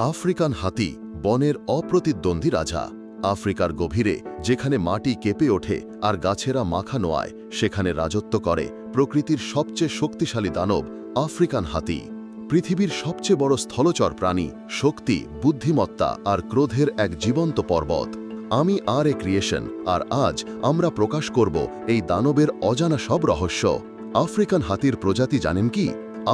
African হাতি বনের অপ্রতিদ্বন্দ্বী রাজা। আফ্রিকার গভীরে যেখানে মাটি কেঁপে ওঠে আর গাছেরা মাখা নোয়ায়, সেখানে রাজত্ব করে প্রকৃতির সবচেয়ে শক্তিশালী দানব আফ্রিকান হাতি। পৃথিবীর সবচেয়ে বড় স্থলচর প্রাণী, শক্তি, বুদ্ধিমত্তা আর ক্রোধের এক জীবন্ত পর্বত। আমি আর এ ক্রিয়েশন, আর আজ আমরা প্রকাশ করব এই দানবের অজানা সব রহস্য। আফ্রিকান হাতির প্রজাতি জানেন কি?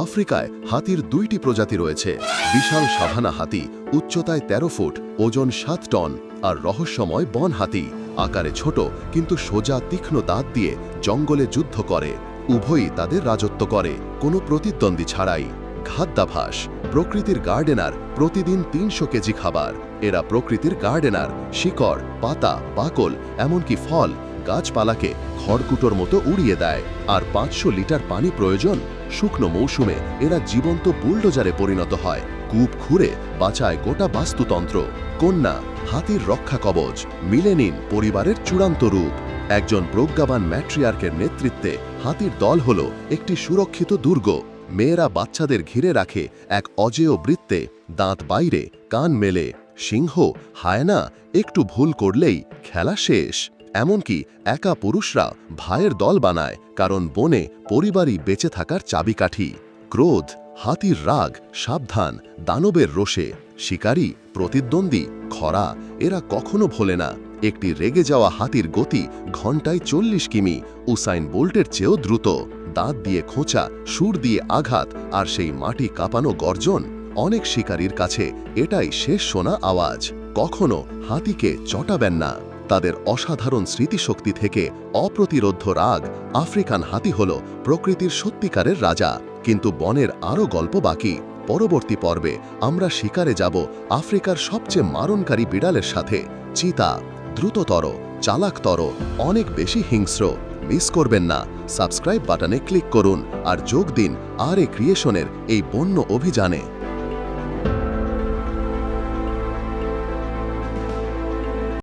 আফ্রিকায় হাতির দুইটি প্রজাতি রয়েছে। বিশাল সাভানা হাতি, উচ্চতায় ১৩ ফুট, ওজন ৭ টন, আর রহস্যময় বন হাতি, আকারে ছোট কিন্তু সোজা তীক্ষ্ণ দাঁত দিয়ে জঙ্গলে যুদ্ধ করে। উভয়ই তাদের রাজত্ব করে কোনো প্রতিদ্বন্দ্বী ছাড়াই। খাদ্যাভ্যাস, প্রকৃতির গার্ডেনার, প্রতিদিন ৩০০ কেজি খাবার। এরা প্রকৃতির গার্ডেনার, শিকড়, পাতা, বাকল, এমনকি ফল, গাছপালাকে খড়কুটোর মতো উড়িয়ে দেয়। আর ৫০০ লিটার পানি প্রয়োজন। শুকনো মৌসুমে এরা জীবন্ত বুলডোজারে পরিণত হয়, কূপ খুঁড়ে বাঁচায় গোটা বাস্তুতন্ত্র। কন্যা, হাতির রক্ষা কবচ, মিলে নিন পরিবারের চূড়ান্ত রূপ। একজন প্রজ্ঞাবান ম্যাট্রিয়ার্কের নেতৃত্বে হাতির দল হল একটি সুরক্ষিত দুর্গ। মেয়েরা বাচ্চাদের ঘিরে রাখে এক অজেয় বৃত্তে, দাঁত বাইরে, কান মেলে। সিংহ, হায়না একটু ভুল করলেই খেলা শেষ। এমনকি একা পুরুষরা ভাইয়ের দল বানায়, কারণ বনে পরিবারই বেঁচে থাকার চাবিকাঠি। ক্রোধ, হাতির রাগ, সাবধান, দানবের রোষে। শিকারী, প্রতিদ্বন্দ্বী, খরা, এরা কখনো ভোলে না। একটি রেগে যাওয়া হাতির গতি ঘন্টায় ৪০ কিমি, উসাইন বোল্টের চেয়েও দ্রুত। দাঁত দিয়ে খোঁচা, সুর দিয়ে আঘাত, আর সেই মাটি কাঁপানো গর্জন। অনেক শিকারীর কাছে এটাই শেষ শোনা আওয়াজ। কখনো হাতিকে চটাবেন না। তাদের অসাধারণ স্মৃতিশক্তি থেকে অপ্রতিরোধ্য রাগ। আফ্রিকান হাতি হল প্রকৃতির সত্যিকারের রাজা। কিন্তু বনের আরও গল্প বাকি। পরবর্তী পর্বে আমরা শিকারে যাব আফ্রিকার সবচেয়ে মারণকারী বিড়ালের সাথে। চিতা, দ্রুততর, চালাকতর, অনেক বেশি হিংস্র। মিস করবেন না। সাবস্ক্রাইব বাটনে ক্লিক করুন আর যোগ দিন আর এ ক্রিয়েশনের এই বন্য অভিযানে।